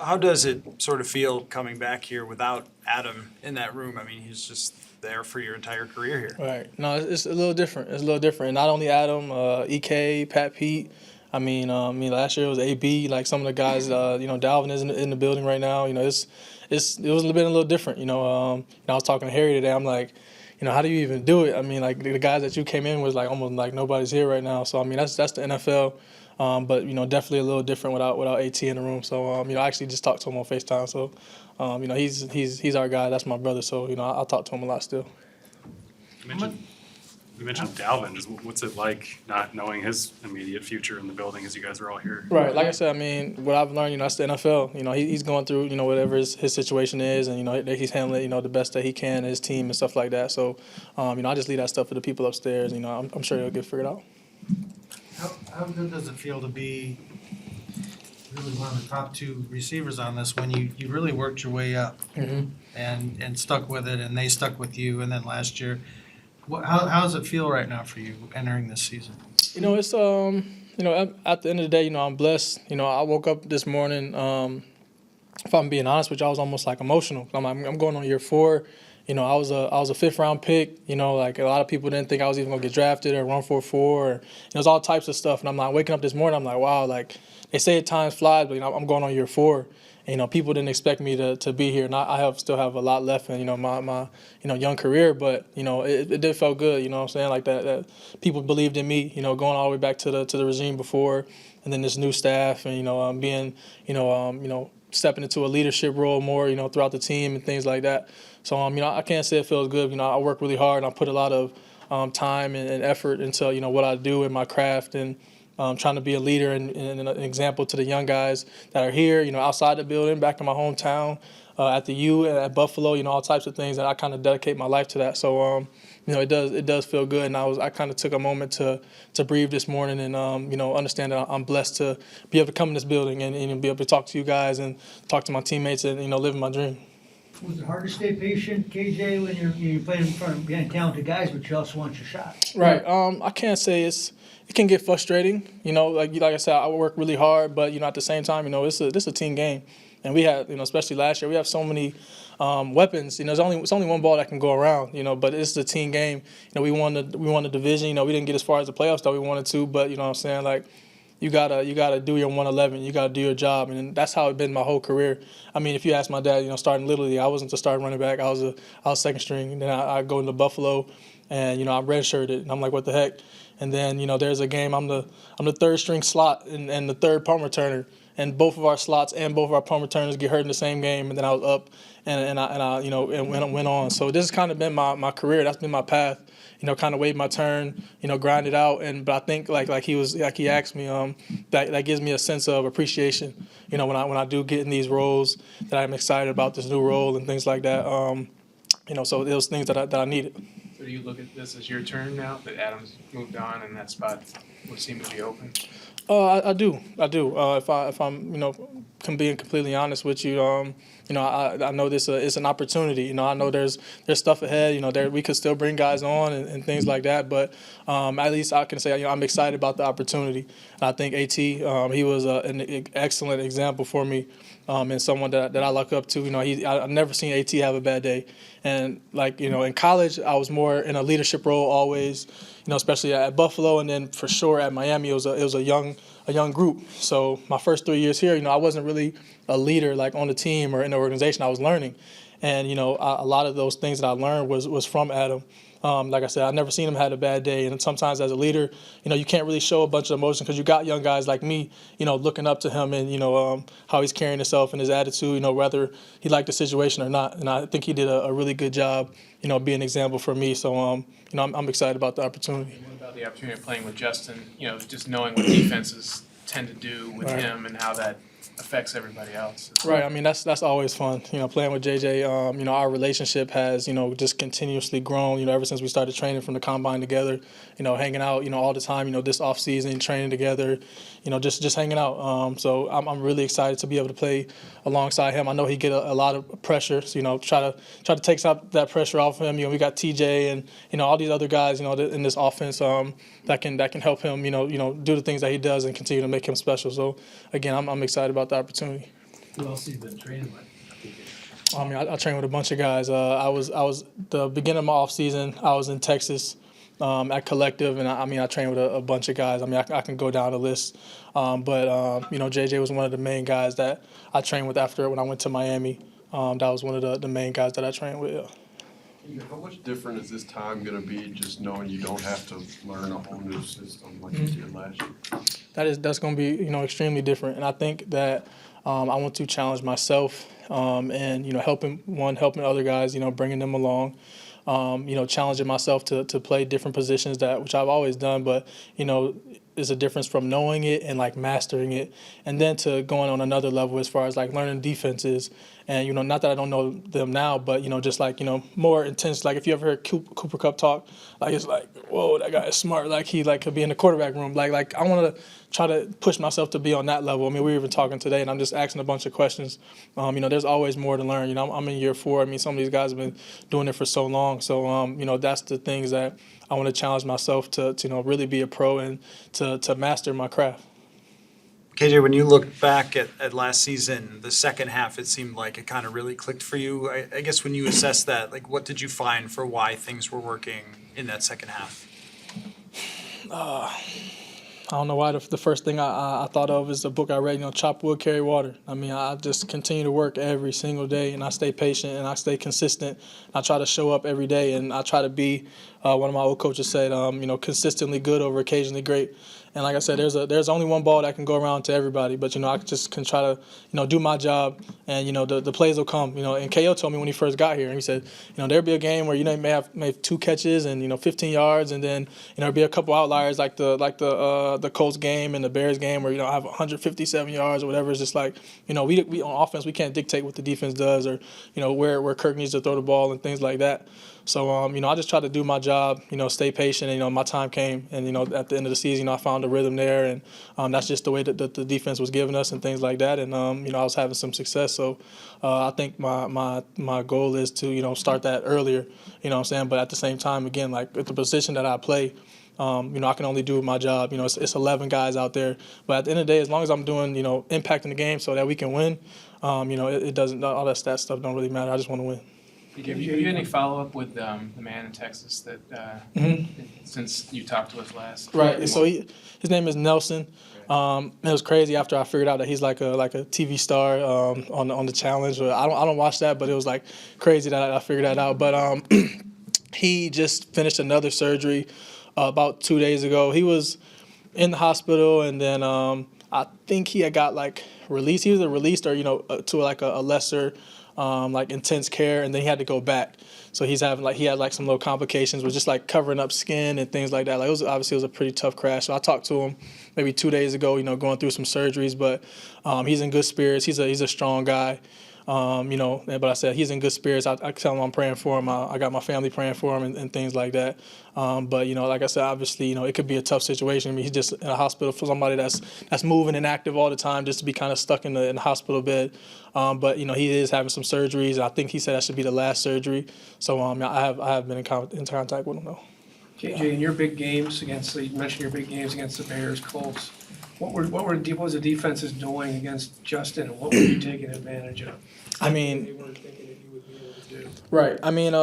How does it sort of feel coming back here without Adam in that room? I mean, he's just there for your entire career here. Right. No, it's a little different. It's a little different. Not only Adam, EK, Pat Pete. I mean, last year it was AB. Like some of the guys, Dalvin is in the building right now. It was been a little different. I was talking to Harry today. I'm like, how do you even do it? I mean, like the guys that you came in with, like almost like nobody's here right now. So I mean, that's the NFL. But definitely a little different without AT in the room. So I actually just talked to him on FaceTime. So he's our guy. That's my brother. So I'll talk to him a lot still. You mentioned Dalvin. What's it like not knowing his immediate future in the building as you guys are all here? Right. Like I said, I mean, what I've learned, that's the NFL. He's going through, whatever his situation is, and, he's handling it, the best that he can, his team and stuff like that. So, I just leave that stuff for the people upstairs. I'm sure it'll get figured out. How good does it feel to be really one of the top two receivers on this when you really worked your way up and stuck with it, and they stuck with you, and then last year, how does it feel right now for you entering this season? It's at the end of the day, I'm blessed. I woke up this morning. If I'm being honest with you, I was almost like emotional. I'm going on year 4. I was a 5th round pick. Like a lot of people didn't think I was even gonna get drafted or run for 4. Or, it was all types of stuff. And I'm like waking up this morning. I'm like, wow. Like they say time flies, but I'm going on year 4. And, people didn't expect me to be here, and I still have a lot left in my young career. But it did feel good. You know what I'm saying? Like that people believed in me. Going all the way back to the regime before, and then this new staff, and being stepping into a leadership role more throughout the team and things like that. So I can't say it feels good. I work really hard, and I put a lot of time and effort into what I do in my craft, and trying to be a leader and an example to the young guys that are here, outside the building, back in my hometown, at the U, at Buffalo, all types of things, and I kind of dedicate my life to that. So, it does feel good, and I kind of took a moment to breathe this morning and, understand that I'm blessed to be able to come in this building and be able to talk to you guys and talk to my teammates and, live my dream. Was it hard to stay patient, KJ, when you're playing in front of being talented guys, but you also want your shot? Right. I can't say it can get frustrating. Like I said, I work really hard, but at the same time, this is a team game, and we have, especially last year, we have so many weapons. It's only one ball that can go around. But it's a team game. We won the division. We didn't get as far as the playoffs that we wanted to, but what I'm saying, like, you gotta do your 111. You gotta do your job, and that's how it's been my whole career. I mean, if you ask my dad, starting Little League, I wasn't the starting running back. I was second string, and then I go into Buffalo, and I'm redshirted, and I'm like, what the heck? And then there's a game I'm the third string slot and the third punt returner, and both of our slots and both of our punt returners get hurt in the same game, and then I was up and I went on. So this has kind of been my career. That's been my path. Kind of wait my turn, grind it out. But I think like he asked me, that gives me a sense of appreciation. When I do get in these roles, that I'm excited about this new role and things like that. So those things that I needed. So do you look at this as your turn now that Adam's moved on and that spot would seem to be open? I do. If I'm being completely honest with you, I know this is an opportunity. I know there's stuff ahead. We could still bring guys on and things like that. But at least I can say I'm excited about the opportunity. And I think AT, he was an excellent example for me, and someone that I look up to. I've never seen AT have a bad day. And in college, I was more in a leadership role always. Especially at Buffalo, and then for sure at Miami, it was a young group. So my first 3 years here, I wasn't really a leader on the team or in the organization. I was learning, and a lot of those things that I learned was from Adam. Like I said, I've never seen him had a bad day, and sometimes as a leader, you can't really show a bunch of emotion because you got young guys like me, looking up to him and how he's carrying himself and his attitude, whether he liked the situation or not. And I think he did a really good job, being an example for me. So I'm excited about the opportunity. What about the opportunity of playing with Justin? Just knowing what defenses tend to do with him and how that affects everybody else. Right. I mean, that's always fun. Playing with JJ. Our relationship has just continuously grown. Ever since we started training from the combine together. Hanging out. All the time. This off season training together. Just hanging out. So I'm really excited to be able to play alongside him. I know he get a lot of pressure. So try to take some of that pressure off him. We got TJ and all these other guys. In this offense that can help him. Do the things that he does and continue to make him special. So again, I'm excited about the opportunity. Who else have you been training with? I mean, I trained with a bunch of guys. I was the beginning of my off season. I was in Texas at Collective, and I trained with a bunch of guys. I mean, I can go down the list, but JJ was one of the main guys that I trained with after when I went to Miami. That was one of the main guys that I trained with. Yeah. How much different is this time going to be just knowing you don't have to learn a whole new system like you did last year? That's going to be extremely different, and I think that I want to challenge myself and helping other guys, bringing them along, challenging myself to play different positions which I've always done, but there's a difference from knowing it and like mastering it, and then to going on another level as far as like learning defenses. And not that I don't know them now, but just like more intense. Like if you ever heard Cooper Kupp talk, like it's like, whoa, that guy is smart. Like he could be in the quarterback room. Like I want to try to push myself to be on that level. I mean, we were even talking today, and I'm just asking a bunch of questions. There's always more to learn. I'm in year 4. I mean, some of these guys have been doing it for so long. So that's the things that I want to challenge myself to really be a pro and to master my craft. KJ, when you look back at last season, the second half, it seemed like it kind of really clicked for you. I guess when you assess that, like, what did you find for why things were working in that second half? I don't know why the first thing I thought of is the book I read, Chop Wood, Carry Water. I mean, I just continue to work every single day, and I stay patient, and I stay consistent. I try to show up every day, and I try to be, one of my old coaches said, consistently good over occasionally great. And like I said, there's only one ball that can go around to everybody, but I just can try to do my job, and the plays will come. And KO told me when he first got here, and he said, there'll be a game where you may have 2 catches and 15 yards, and then there'll be a couple outliers like the Colts game and the Bears game where I have 157 yards or whatever. It's just like we on offense we can't dictate what the defense does or where Kirk needs to throw the ball and things like that. So, I just try to do my job, stay patient, and, my time came. And, at the end of the season, I found a rhythm there, and that's just the way that the defense was giving us and things like that. And, I was having some success. So, I think my goal is to, start that earlier, But at the same time, again, like at the position that I play, I can only do my job. It's 11 guys out there. But at the end of the day, as long as I'm doing, impacting the game so that we can win, it doesn't, all that stat stuff don't really matter. I just want to win. Have you had any follow-up with the man in Texas that since you talked to us last? Right. So his name is Nelson. It was crazy after I figured out that he's like a TV star on the challenge. I don't watch that, but it was like crazy that I figured that out. But he just finished another surgery about 2 days ago. He was in the hospital, and then I think he had got like released. He was released or to like a lesser. Intense care, and then he had to go back. So he had some little complications with just like covering up skin and things like that. Like it was a pretty tough crash. So I talked to him maybe 2 days ago, going through some surgeries, but he's in good spirits. He's a strong guy. But I said he's in good spirits. I tell him I'm praying for him. I got my family praying for him and things like that. But like I said, obviously, it could be a tough situation. I mean, he's just in a hospital for somebody that's moving and active all the time, just to be kind of stuck in the hospital bed. But he is having some surgeries. I think he said that should be the last surgery. So I have been in contact with him though. KJ, in your big games you mentioned your big games against the Bears, Colts. What was the defenses doing against Justin, and what were you taking advantage of? I mean, They weren't thinking that you would be able to do. right. I mean,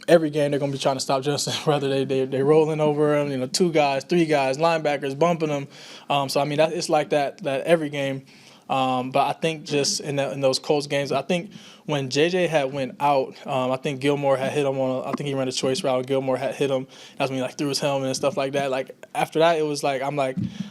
every game they're gonna be trying to stop Justin, whether they're rolling over him, 2 guys, 3 guys, linebackers bumping him. So I mean, it's like that every game. But I think just in those Colts games, I think when JJ had went out, I think Gilmore had hit him I think he ran a choice route, and Gilmore had hit him. That's when he threw his helmet and stuff like that. Like after that, it was like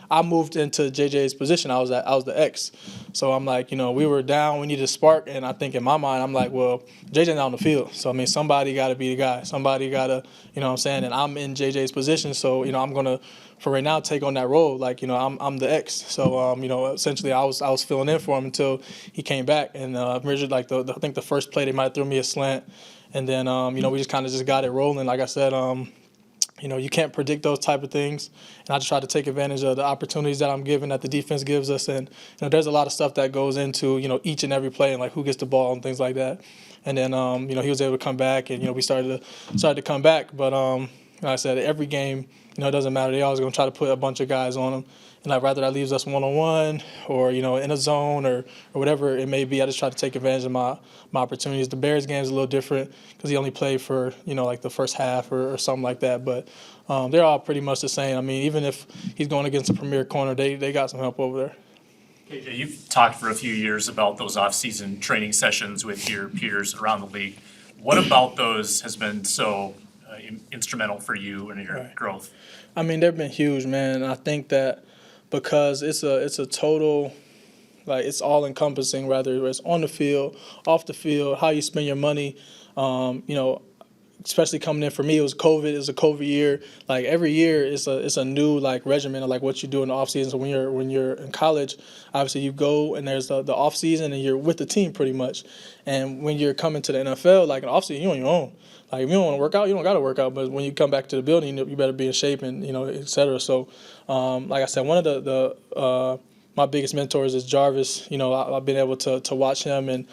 I moved into JJ's position. I was the X. So I'm like, we were down, we needed a spark, and I think in my mind, I'm like, well, JJ's not on the field. So I mean, somebody got to be the guy. Somebody got to, and I'm in JJ's position. So I'm gonna, for right now, take on that role. Like I'm the X. So essentially, I was filling in for him until he came back, and originally I think the first play they might have threw me a slant, and then we just kind of just got it rolling. Like I said, you can't predict those type of things, and I just try to take advantage of the opportunities that I'm given, that the defense gives us, and there's a lot of stuff that goes into each and every play and like who gets the ball and things like that. And then he was able to come back, and we started to come back, but Like I said, every game, it doesn't matter. They always going to try to put a bunch of guys on them. And I'd rather that leaves us one-on-one or, in a zone or whatever it may be. I just try to take advantage of my opportunities. The Bears game is a little different because he only played for, like the first half or something like that. But they're all pretty much the same. I mean, even if he's going against a premier corner, they got some help over there. KJ, you've talked for a few years about those off-season training sessions with your peers around the league. What about those has been so instrumental for you and your growth? I mean, they've been huge, man. I think that because it's a total, like it's all encompassing, whether it's on the field, off the field, how you spend your money. Especially coming in for me, it was COVID. It was a COVID year. Like every year, it's a new like regimen of like what you do in the off season. So when you're in college, obviously you go and there's the off season and you're with the team pretty much. And when you're coming to the NFL, like an off season, you're on your own. Like if you don't want to work out, you don't got to work out. But when you come back to the building, you better be in shape and et cetera. So, like I said, one of the my biggest mentors is Jarvis. I've been able to watch him and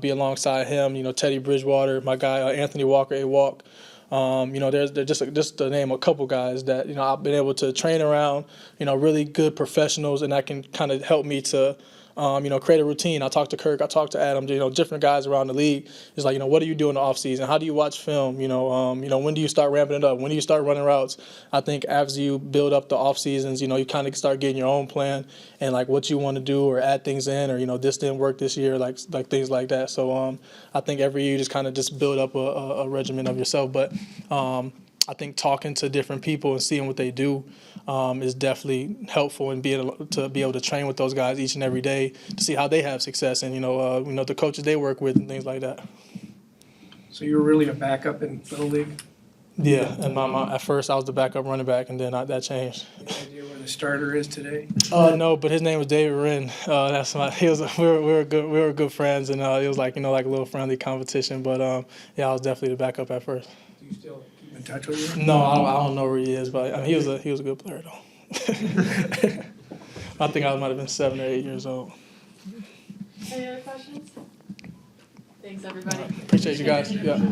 be alongside him. Teddy Bridgewater, my guy Anthony Walker, A-Walk. There's just to name a couple guys that I've been able to train around. Really good professionals, and that can kind of help me to create a routine. I talked to Kirk, I talked to Adam, different guys around the league. It's like, what do you do in the off season? How do you watch film? When do you start ramping it up? When do you start running routes? I think as you build up the off seasons, you kind of start getting your own plan and like what you want to do or add things in or, this didn't work this year, like things like that. So I think every year you just kind of just build up a regimen of yourself. But I think talking to different people and seeing what they do is definitely helpful in being able to train with those guys each and every day to see how they have success and the coaches they work with and things like that. So you were really a backup in Little League? Yeah, and at first I was the backup running back, and then that changed. Any idea where the starter is today? No, but his name was David Wren. We were good friends, and it was like like a little friendly competition. But I was definitely the backup at first. Do you still keep in touch with him? No, I don't know where he is, but I mean, he was a good player though. I think I might have been 7 or 8 years old. Any other questions? Thanks, everybody. Appreciate you guys. Yeah.